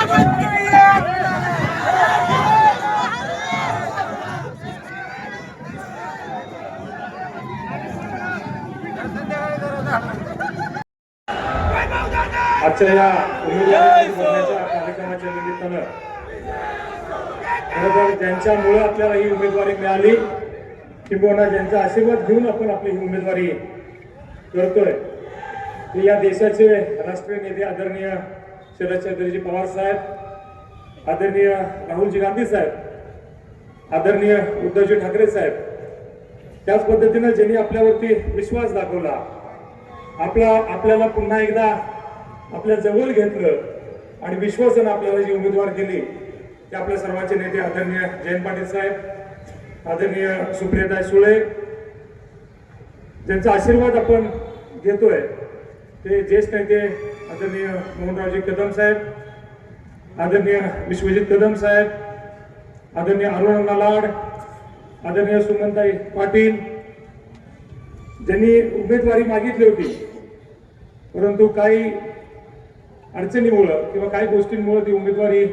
आजच्या या उमेदवारी कार्यक्रमाच्या निमित्तानं खरं ज्यांच्यामुळे आपल्याला ही उमेदवारी मिळाली किंवा ज्यांचा आशीर्वाद घेऊन आपण आपली ही उमेदवारी करतोय ते या देशाचे राष्ट्रीय नेते आदरणीय शरदचंद्रजी पवार साहेब, आदरणीय राहुलजी गांधी साहेब, आदरणीय उद्धवजी ठाकरे साहेब, त्याच पद्धतीनं ज्यांनी आपल्यावरती विश्वास दाखवला, आपल्याला पुन्हा एकदा आपल्या जवळ घेतलं आणि विश्वासानं आपल्याला जी उमेदवार दिली ते आपल्या सर्वांचे नेते आदरणीय जयंत पाटील साहेब, आदरणीय सुप्रियाताई सुळे, ज्यांचा आशीर्वाद आपण घेतोय ते ज्येष्ठ नेते आदरणीय मोहनरावजी कदम साहेब, आदरणीय विश्वजित कदम साहेब, आदरणीय अरुणा लाड, आदरणीय सुमनताई पाटील, ज्यांनी उमेदवारी मागितली होती परंतु काही अडचणीमुळे किंवा काही गोष्टींमुळे ती उमेदवारी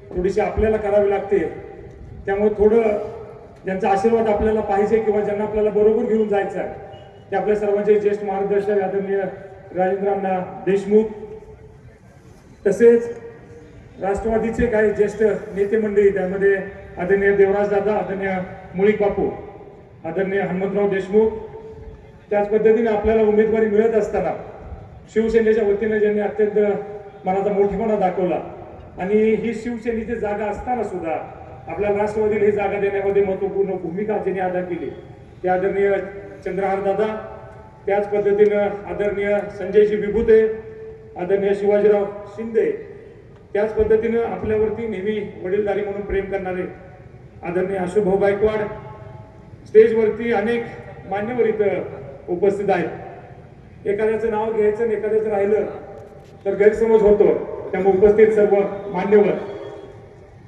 थोडीशी आपल्याला करावी लागते, त्यामुळे थोडं ज्यांचा आशीर्वाद आपल्याला पाहिजे किंवा ज्यांना आपल्याला बरोबर घेऊन जायचं आहे ते आपल्या सर्वांचे ज्येष्ठ मार्गदर्शक आदरणीय राजेंद्रअण्णा देशमुख, तसेच राष्ट्रवादीचे काही ज्येष्ठ नेते मंडळी, त्यामध्ये आदरणीय देवराज दादा, आदरणीय मुळीक बापू, आदरणीय हनुमंतराव देशमुख, त्याच पद्धतीने आपल्याला उमेदवारी मिळत असताना शिवसेनेच्या वतीने ज्यांनी अत्यंत मनाचा मोठेपणा दाखवला आणि ही शिवसेनेची जागा असताना सुद्धा आपल्याला राष्ट्रवादीला ही जागा देण्यामध्ये महत्वपूर्ण भूमिका ज्यांनी अदा केली ते आदरणीय चंद्रहार दादा, त्याच पद्धतीनं आदरणीय संजयजी विभूते, आदरणीय शिवाजीराव शिंदे, त्याच पद्धतीनं आपल्यावरती नेहमी वडीलधारी म्हणून प्रेम करणारे आदरणीय अशोकभाऊ गायकवाड, स्टेजवरती अनेक मान्यवर इथं उपस्थित आहेत. एखाद्याचं नाव घ्यायचं आणि एखाद्याचं राहिलं तर गैरसमज होतो, त्यामुळे उपस्थित सर्व मान्यवर,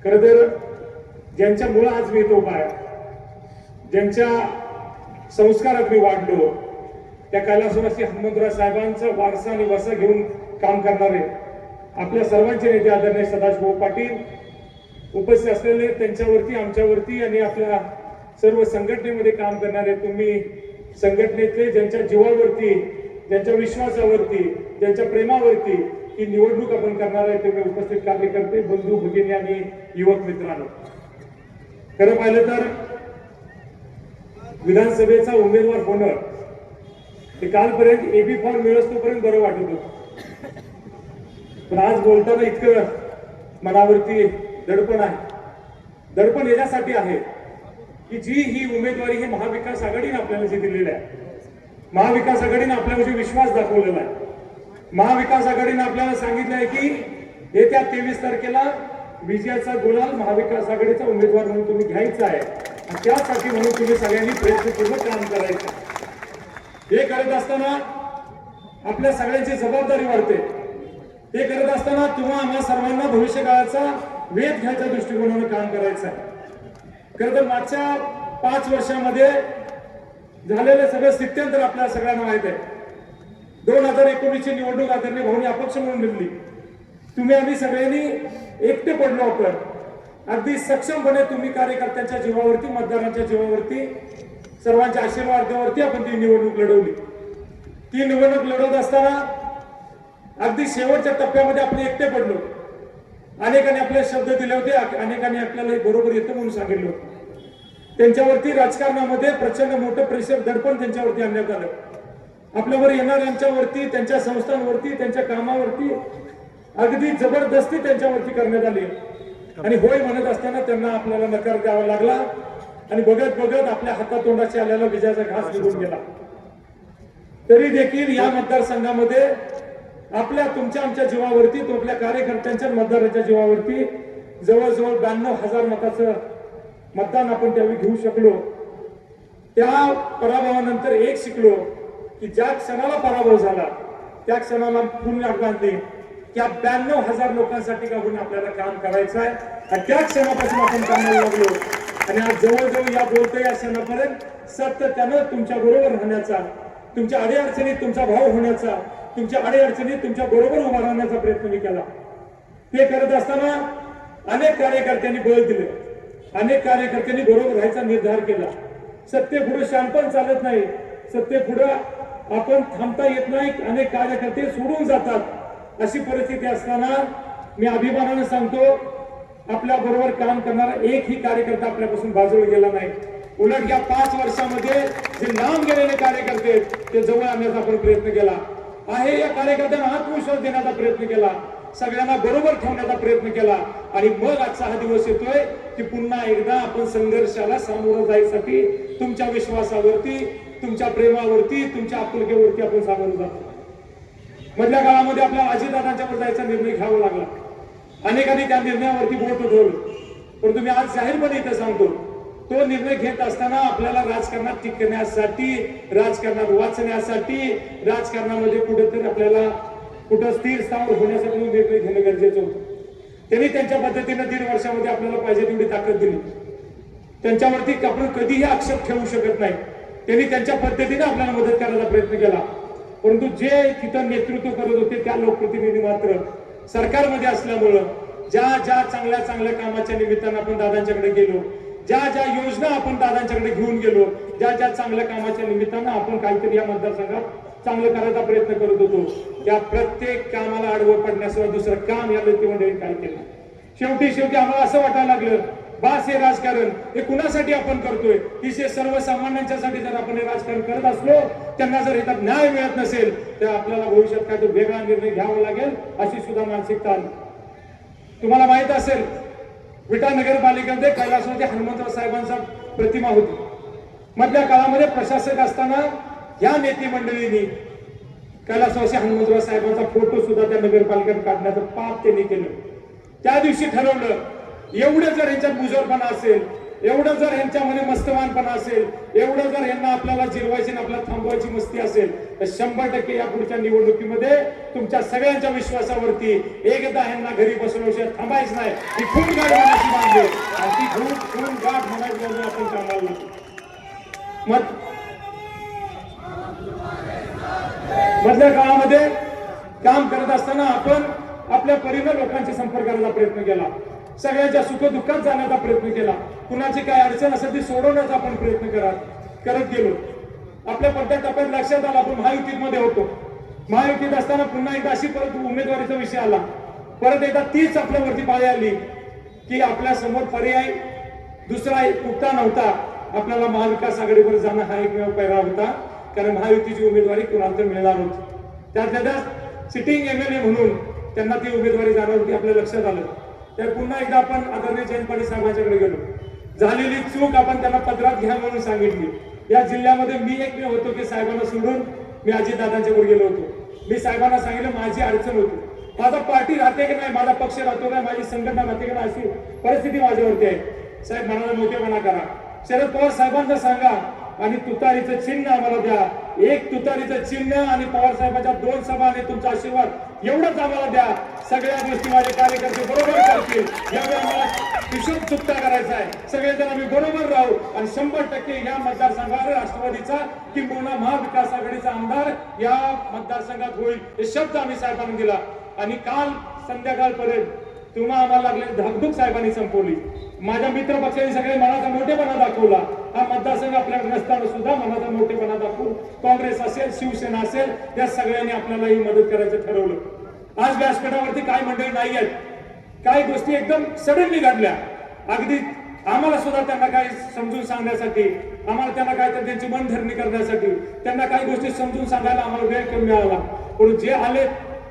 खरं तर ज्यांच्यामुळे आज मी इथं उभा आहे, ज्यांच्या संस्कारात मी वाढलो, त्या कैलासवासी हनुमंतराव साहेबांचा वारसा आणि वसा घेऊन काम करणारे आपल्या सर्वांचे नेते आदरणीय सदाशिवभाऊ पाटील उपस्थित असलेले, त्यांच्यावरती, आमच्यावरती आणि आपल्या सर्व संघटनेमध्ये काम करणारे तुम्ही संघटनेतले, ज्यांच्या जीवावरती, ज्यांच्या विश्वासावरती, ज्यांच्या प्रेमावरती ही निवडणूक आपण करणार आहे, तुम्ही उपस्थित कार्यकर्ते, बंधू भगिनी आणि युवक मित्रांनो, खरं पाहिलं तर विधानसभेचा उमेदवार होणं ते कालपर्यंत एबी फॉर्म मिळवतोपर्यंत बरं वाटत होतं, पण आज बोलताना इतकं मनावरती दडपण आहे. दडपण याच्यासाठी आहे की जी ही उमेदवारी ही महाविकास आघाडीने आपल्याला जी दिलेली आहे, महाविकास आघाडीने आपल्यावर विश्वास दाखवलेला आहे, महाविकास आघाडीने आपल्याला सांगितलं आहे की येत्या 23 तारखेला विजयाचा गुलाल महाविकास आघाडीचा उमेदवार म्हणून तुम्ही घ्यायचा आहे आणि त्यासाठी म्हणून तुम्ही सगळ्यांनी प्रयत्नपूर्वक काम करायचं. हे करत असताना आपल्या सगळ्यांची जबाबदारी वाढते. हे करत असताना तुम्हा आम्हा सर्वांना भविष्यकाळाचा वेध घ्यायच्या दृष्टिकोनाने काम करायचं आहे. खरं तर मागच्या 5 वर्षामध्ये झालेले सगळे स्थित्यंतर आपल्याला सगळ्यांना माहित आहे. 2019 ची निवडणूक आदरणीय भाऊंनी अपक्ष म्हणून लढली. तुम्ही आम्ही सगळ्यांनी एकटे पडलो. आपण अगदी सक्षमपणे तुम्ही कार्यकर्त्यांच्या जीवावरती, मतदारांच्या जीवावरती, सर्वांच्या आशीर्वादावरती आपण ती निवडणूक लढवली. ती निवडणूक लढवत असताना अगदी शेवटच्या टप्प्यामध्ये आपण एकटे पडलो. अनेकांनी आपले शब्द दिले होते, अनेकांनी आपल्याला बरोबर येतं म्हणून सांगितलं होतं. त्यांच्यावरती राजकारणामध्ये प्रचंड मोठं प्रेशर, दडपण त्यांच्यावरती आणण्यात आलं. आपल्यावर येणाऱ्यांच्यावरती, त्यांच्या संस्थांवरती, त्यांच्या कामावरती अगदी जबरदस्ती त्यांच्यावरती करण्यात आली आणि होय म्हणत असताना त्यांना आपल्याला नकार द्यावा लागला आणि बघत बघत आपल्या हातातोंडाशी आलेला विजयाचा घास निघून गेला. तरी देखील या मतदारसंघामध्ये आपल्या, तुमच्या, आमच्या जीवावरती, आपल्या कार्यकर्त्यांच्या, मतदारांच्या जीवावरती जवळजवळ 92,000 मताचं मतदान आपण त्यावेळी घेऊ शकलो. त्या पराभवानंतर एक शिकलो की ज्या क्षणाला पराभव झाला त्या क्षणाला पुन्हा बांधली की 92,000 लोकांसाठी का होऊन आपल्याला काम करायचं आहे आणि त्या क्षणापासून आपण कामाला लागलो आणि आज जवळजवळ या बोलतो या क्षणापर्यंत सातत्यानं तुमच्या बरोबर राहण्याचा, तुमच्या अडीअडचणीत तुमचा भाव होण्याचा, तुमच्या अडीअडचणीत तुमच्या बरोबर उभा राहण्याचा प्रयत्न मी केला. ते करत असताना अनेक कार्यकर्त्यांनी बळ दिले, अनेक कार्यकर्त्यांनी बरोबर राहायचा निर्धार केला. सत्य पुढे शांतपण चालत नाही, सत्य पुढे आपण थांबता येत नाही, अनेक कार्यकर्ते सोडून जातात. अशी परिस्थिती असताना मी अभिमानाने सांगतो, आपल्या बरोबर काम करणारा एकही कार्यकर्ता आपल्यापासून बाजूला गेला नाही. उलट या 5 वर्षामध्ये जे लांब गेलेले कार्यकर्ते ते जवळ आणण्याचा आपण प्रयत्न केला आहे. या कार्यकर्त्यांना आत्मविश्वास देण्याचा प्रयत्न केला, सगळ्यांना बरोबर ठेवण्याचा प्रयत्न केला. आणि मग आजचा हा दिवस येतोय की पुन्हा एकदा आपण संघर्षाला सामोरं जायसाठी तुमच्या विश्वासावरती, तुमच्या प्रेमावरती, तुमच्या आपुलकीवरती आपण सामोरं जातो. मधल्या काळामध्ये आपल्याला अजितदादांच्यावर जायचा निर्णय घ्यावा लागला. अनेकांनी त्या निर्णयावरती बोट उठवलं, परंतु मी आज जाहीरपणे इथं सांगतो, तो निर्णय घेत असताना आपल्याला राजकारणात टिकण्यासाठी, राजकारणात वाचण्यासाठी, राजकारणामध्ये कुठेतरी आपल्याला कुठं स्थिर स्थावर होण्यासाठी निर्णय घेणं गरजेचं होतं. त्यांनी त्यांच्या पद्धतीने 1.5 वर्षामध्ये आपल्याला पाहिजे तेवढी ताकद दिली. त्यांच्यावरती आपण कधीही आक्षेप ठेवू शकत नाही. त्यांनी त्यांच्या पद्धतीने आपल्याला मदत करायचा प्रयत्न केला. परंतु जे तिथं नेतृत्व करत होते त्या लोकप्रतिनिधी मात्र सरकारमध्ये असल्यामुळं ज्या ज्या चांगल्या चांगल्या कामाच्या निमित्तानं आपण दादांच्याकडे गेलो, ज्या ज्या योजना आपण दादांच्याकडे घेऊन गेलो, ज्या ज्या चांगल्या कामाच्या निमित्तानं आपण काहीतरी या मतदारसंघात चांगलं करायचा प्रयत्न करत होतो, त्या प्रत्येक कामाला आडवं पडण्याशिवाय दुसरं काम या मंडळीने काय केलं. शेवटी आम्हाला असं वाटायला लागलं, बास हे राजकारण हे कुणासाठी आपण करतोय. ही सर्वसामान्यांच्यासाठी जर आपण हे राजकारण करत असलो, त्यांना जर ह्याचा न्याय मिळत नसेल तर आपल्याला भविष्यात काय तो वेगळा निर्णय घ्यावा लागेल, अशी सुद्धा मानसिकता आली. तुम्हाला माहित असेल, विटा नगरपालिकेमध्ये कैलासवासी हनुमंतराव साहेबांचा प्रतिमा होती. मधल्या काळामध्ये प्रशासक असताना या नेते मंडळींनी कैलासवासी हनुमंतराव साहेबांचा फोटो सुद्धा त्या नगरपालिकेत काढण्याचं पाप त्यांनी केलं. त्या दिवशी ठरवलं, एवढं जर यांच्यात बुजोरपणा असेल, एवढं जर यांच्यामध्ये मस्तवानपणा असेल, एवढं जर यांना आपल्याला जिरवायची आणि आपल्याला थांबवायची मस्ती असेल, तर 100% या पुढच्या निवडणुकीमध्ये तुमच्या सगळ्यांच्या विश्वासावरती एकदा यांना घरी बसवल्याशिवाय थांबायच नाही. ती खून गाठ म्हणायची मागणी आणि ती खून गाठ म्हणायची म्हणून आपण कामाला मग मधल्या काळामध्ये काम करत असताना आपण आपल्या परीने लोकांशी संपर्क करण्याचा प्रयत्न केला, सगळ्यांच्या सुखदुःखात जाण्याचा प्रयत्न केला, कुणाची काय अडचण असेल ती सोडवण्याचा आपण प्रयत्न करत गेलो. आपल्या पडत्या टप्प्यात लक्षात आला, आपण महायुतीमध्ये होतो. महायुतीत असताना पुन्हा एकदा अशी परत उमेदवारीचा विषय आला. परत एकदा तीच आपल्यावरती पाळी आली की आपल्या समोर पर्याय दुसरा कुठला नव्हता. आपल्याला महाविकास आघाडीवर जाणं हा एकमेव पर्याय होता, कारण महायुतीची उमेदवारी कुणाला तर मिळणार होती. त्यातल्या सिटिंग MLA म्हणून त्यांना ती उमेदवारी जाणार होती. आपल्या लक्षात आलं, तर पुन्हा एकदा आपण आदरणीय जयंत पाटील साहेबांच्याकडे गेलो. झालेली चूक आपण त्यांना पत्रात घ्या म्हणून सांगितली. या जिल्ह्यामध्ये मी एकमेव होतो की साहेबांना सोडून मी अजितदादांच्यावर गेलो होतो. मी साहेबांना सांगितलं माझी अडचण होती, माझा पार्टी राहते की नाही, माझा पक्ष राहतो नाही, माझी संघटना राहते की नाही, अशी परिस्थिती माझ्यावरती आहे. साहेब मनाला मोठेपणा करा, शरद पवार साहेबांना सांगा आणि तुतारीचं चिन्ह आम्हाला द्या. एक तुतारीचं चिन्ह आणि पवार साहेबांच्या 2 सभा आणि तुमचा आशीर्वाद एवढंच आम्हाला द्या. सगळ्या गोष्टी माझे कार्यकर्ते बरोबर करतील. यावेळी आम्हाला हिशोब चुकता करायचा आहे. सगळेजण आम्ही बरोबर राहू आणि 100% या मतदारसंघात राष्ट्रवादीचा किंबहुना महाविकास आघाडीचा आमदार या मतदारसंघात होईल, हे शब्द आम्ही साहेबांना दिला. आणि काल संध्याकाळपर्यंत तुम्हा आम्हाला लागले धाकधूक साहेबांनी संपवली. माझ्या मित्र पक्षांनी सगळे मनाचा मोठेपणा दाखवला. हा मतदारसंघ आपल्याकडे नसताना सुद्धा मनाचा मोठेपणा दाखवून काँग्रेस असेल, शिवसेना असेल, या सगळ्यांनी आपल्याला ही मदत करायचं ठरवलं. आज व्यासपीठावरती काय मंडळी नाही आहेत, काही गोष्टी एकदम सडनली घडल्या. अगदी आम्हाला सुद्धा त्यांना काही समजून सांगण्यासाठी, आम्हाला त्यांना काय तर त्यांची मनधरणी करण्यासाठी, त्यांना काही गोष्टी समजून सांगायला आम्हाला वेळ कमी मिळाला. पण जे आले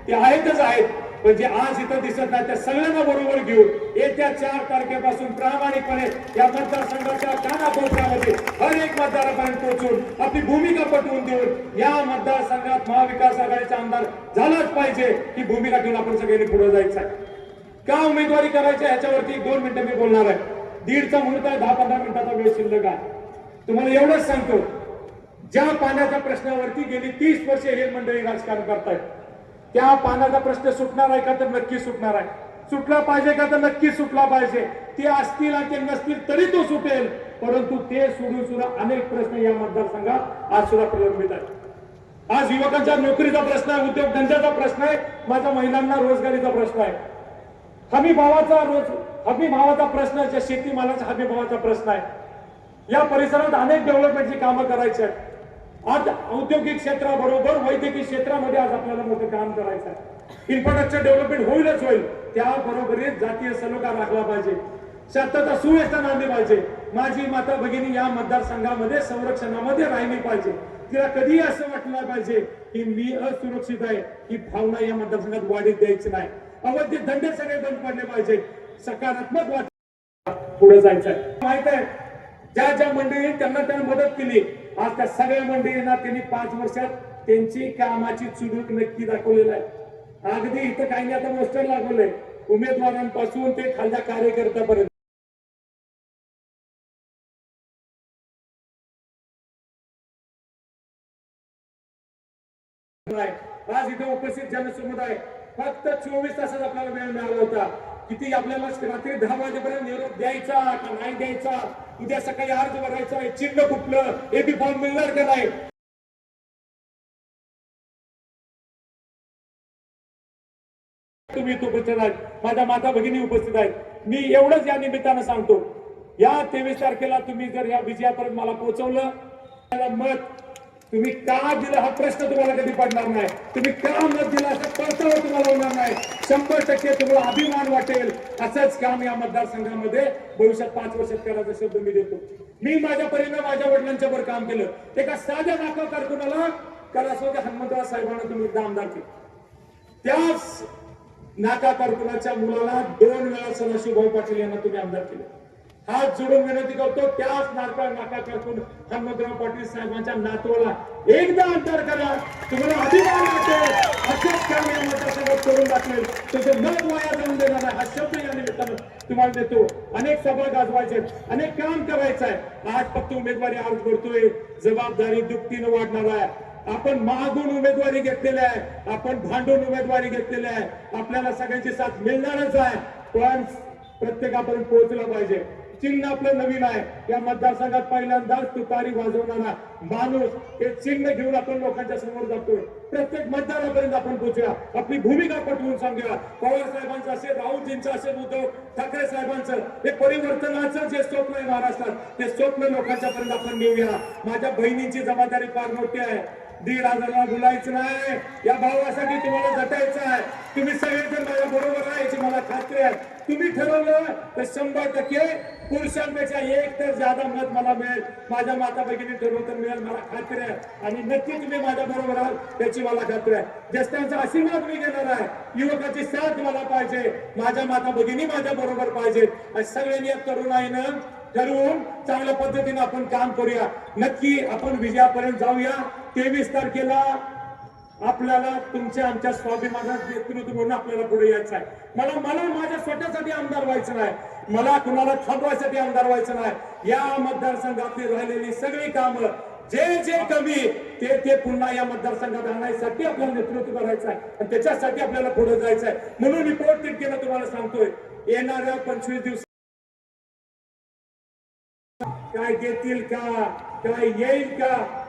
ते आहेतच आहेत, पण जे आज इथं दिसत नाही त्या सगळ्यांना बरोबर घेऊन येत्या 4 तारखेपासून प्रामाणिकपणे या मतदारसंघाच्या कानाकोपऱ्यामध्ये हर एक मतदारापर्यंत पोहोचून आपली भूमिका पटवून देऊन या मतदारसंघात महाविकास आघाडीचा आमदार झालाच पाहिजे ही भूमिका घेऊन आपण सगळ्यांनी पुढे जायचं आहे. का उमेदवारी करायची ह्याच्यावरती 2 मिनिटं मी बोलणार आहे. 1.5चा म्हणून काय 10-15 मिनिटाचा वेळ शिल्लक आहे. तुम्हाला एवढंच सांगतो, ज्या पाण्याच्या प्रश्नावरती गेली 30 वर्षे हे मंडळी राजकारण करतायत, त्या पाण्याचा प्रश्न सुटणार आहे का तर नक्की सुटणार आहे. सुटला पाहिजे का तर नक्की सुटला पाहिजे. ते असतील आणि ते नसतील तरी तो सुटेल, परंतु ते सोडून सुद्धा अनेक प्रश्न या मतदारसंघात आज सुद्धा प्रलंबित आहेत. आज युवकांच्या नोकरीचा प्रश्न आहे, उद्योगधंद्याचा प्रश्न आहे, माझ्या महिलांना रोजगारीचा प्रश्न आहे. हमी भावाचा प्रश्न आहे, शेतीमालाचा हमी भावाचा प्रश्न आहे। या परिसरात अनेक डेव्हलपमेंटची कामं करायची आहेत। आज औद्योगिक क्षेत्राबरोबर वैद्यकीय क्षेत्रामध्ये आज आपल्याला मोठं काम करायचं आहे। इन्फ्रास्ट्रक्चर डेव्हलपमेंट होईलच होईल, त्याबरोबरच जातीय सलोखा राखला पाहिजे, शांतता सुव्यवस्था आणली पाहिजे। माझी माता भगिनी या मतदारसंघामध्ये संरक्षणामध्ये राहिली पाहिजे। तिला कधीही असं वाटलं पाहिजे की मी असुरक्षित आहे, ही भावना या मतदारसंघात वाढीत द्यायची नाही। अवैध धंदे सगळे बंद पडले पाहिजे, सकारात्मक वाट पुढे जायचं आहे। माहित आहे ज्या ज्या मंडळींनी त्यांना मदत केली, आज त्या सगळ्या मंडळींना त्यांनी 5 वर्षात त्यांची कामाची चुरूक नक्की दाखवलेला आहे। अगदी इथं काही नाही, आता पोस्टर लागवलंय उमेदवारांपासून ते खालच्या कार्यकर्त्यापर्यंत। आज इथे उपस्थित जनसमुदाय फक्त 24 तासात आपल्याला वेळ मिळाला होता। किती आपल्याला रात्री 10 वाजेपर्यंत निरोप द्यायचा का नाही द्यायचा, उद्या सकाळी अर्ज भरायचा, चिन्ह कुठलं, एबी फॉर्म मिळणार का नाही, तुम्ही उपस्थित आहेत, माझ्या माता भगिनी उपस्थित आहेत। मी एवढंच या निमित्तानं सांगतो, या 23 तारखेला तुम्ही जर या विजयापर्यंत मला पोहोचवलं, मत तुम्ही का दिलं हा प्रश्न तुम्हाला कधी पडणार नाही। तुम्ही का मत दिला असं परतावा तुम्हाला होणार नाही। 100% तुम्हाला अभिमान वाटेल। असंच काम या मतदारसंघामध्ये भविष्यात 5 वर्षात करायचा शब्द मी देतो। मी माझ्या परीने माझ्या वडिलांच्या वर काम केलं। एका साध्या नाका कारकुनाला कलासोबत हनुमंतराव साहेबांना तुम्ही एकदा आमदार केलं, त्याच नाका कारकुनाच्या मुलाला 2 वेळा सदाशिव भाऊ पाटील यांना तुम्ही आमदार केलं। हात जोडून विनंती करतो, त्याच नाका कारकुन हनुमंतराव पाटील साहेबांच्या नातवाला एकदा आमदार करा, तुम्हाला अभिमान वाटेल। असेच काम या मतदारसंघात करून दाखवेल, तुझं मत वाया जाऊन देणार नाही हा शब्द या निमित्तानं तुम्हाला देतो। अनेक सभा गाजवायचे, अनेक काम करायचं आहे। आज फक्त उमेदवारी अर्ज करतोय, जबाबदारी दुपटीनं वाढणार आहे। आपण मागून उमेदवारी घेतलेली आहे, आपण भांडून उमेदवारी घेतलेली आहे। आपल्याला सगळ्यांची साथ मिळणारच आहे, पण प्रत्येकापर्यंत पोहोचलं पाहिजे। चिन्ह आपलं नवीन आहे, या मतदारसंघात पहिल्यांदाच तुतारी वाजवणारा माणूस हे चिन्ह घेऊन आपण लोकांच्या समोर जातोय। प्रत्येक मतदारापर्यंत आपण पोहोचूया, आपली भूमिका पटवून सांगूया। पवार साहेबांचं असेल, राहुलजींचं असेल, उद्धव ठाकरे साहेबांचं हे परिवर्तनाचं जे स्वप्न आहे महाराष्ट्रात, ते स्वप्न लोकांच्या पर्यंत आपण नेऊया। माझ्या बहिणींची जबाबदारी फार मोठी आहे। 1,500ला बोलायचं नाही, या भावासाठी तुम्हाला झटायचं आहे। तुम्ही सगळेजण माझ्या बरोबर आहे याची मला खात्री आहे। तुम्ही ठरवलं तर 100% पुरुषांपेक्षा 1 तर ज्यादा मत मला मिळेल। माझ्या माता भगिनी ठरवलं तर मिळेल, मला खात्री आहे। आणि नक्की तुम्ही माझ्या बरोबर आहात त्याची मला खात्री आहे। ज्येष्ठांचा आशीर्वाद मी घेणार आहे, युवकाची साथ मला पाहिजे, माझ्या माता भगिनी माझ्या बरोबर पाहिजेत। सगळ्यांनी तरुणाईनं ठरवून चांगल्या पद्धतीने आपण काम करूया। नक्की आपण विजयापर्यंत जाऊया। 23 तारखेला आपल्याला तुमच्या आमच्या स्वाभिमानात नेतृत्व म्हणून आपल्याला पुढे यायचं आहे। मला माझ्या स्वतःसाठी आमदार व्हायचं नाही, मला कुणाला थांबवायसाठी आमदार व्हायचं नाही। या मतदारसंघातली राहिलेली सगळी कामं जे कमी ते पुन्हा या मतदारसंघात आणण्यासाठी आपल्याला नेतृत्व करायचं आहे आणि त्याच्यासाठी आपल्याला पुढे जायचं आहे। म्हणून मी पोटतिडकीनं तुम्हाला सांगतोय, येणाऱ्या 25 दिवस काय देतील का, काय येईल का,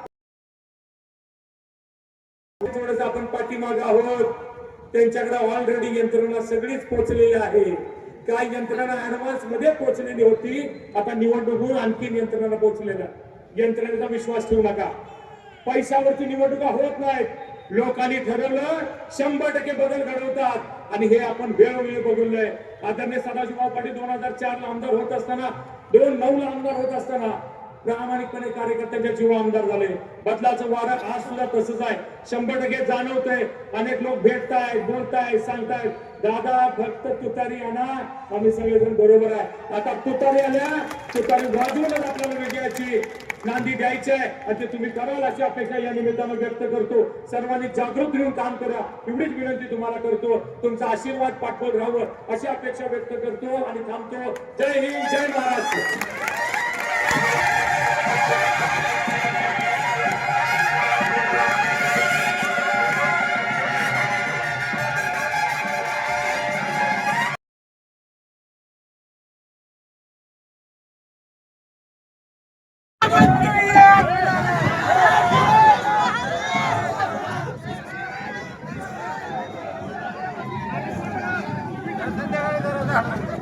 थोडंसं आपण पाठीमागे आहोत। त्यांच्याकडे ऑलरेडी यंत्रणा सगळीच पोहोचलेली आहे। काय यंत्रणा ऍडव्हान्स मध्ये पोहोचलेली होती, आता निवडणूक आणखी यंत्रणा पोहोचलेल्या। यंत्रणेचा विश्वास ठेवू नका, पैशावरती निवडणुका होत नाहीत। लोकांनी ठरवलं 100% बदल घडवतात आणि हे आपण वेळोवेळी बघितलंय। आदरणीय सदाशिव पाटील 2004 ला आमदार होत असताना, 2009 ला आमदार होत असताना प्रामाणिकपणे कार्यकर्त्यांच्या जीवा आमदार झाले। बदलाचं वारं आज सुद्धा तसंच आहे, 100% जाणवतंय। अनेक लोक भेटतायत, बोलतायत, सांगतायत, दादा फक्त तुतारी आणा, आम्ही सगळेजण बरोबर आहे। आता तुतारी आल्या, तुतारी वाजवूनच आपल्याला विजयाची नांदी द्यायची आहे आणि ते तुम्ही कराल अशी अपेक्षा या निमित्तानं व्यक्त करतो। सर्वांनी जागृत राहून काम करा एवढीच विनंती तुम्हाला करतो। तुमचा आशीर्वाद पाठवत राहावं अशी अपेक्षा व्यक्त करतो आणि थांबतो। जय हिंद, जय महाराष्ट्र। संध्याकाळी झाला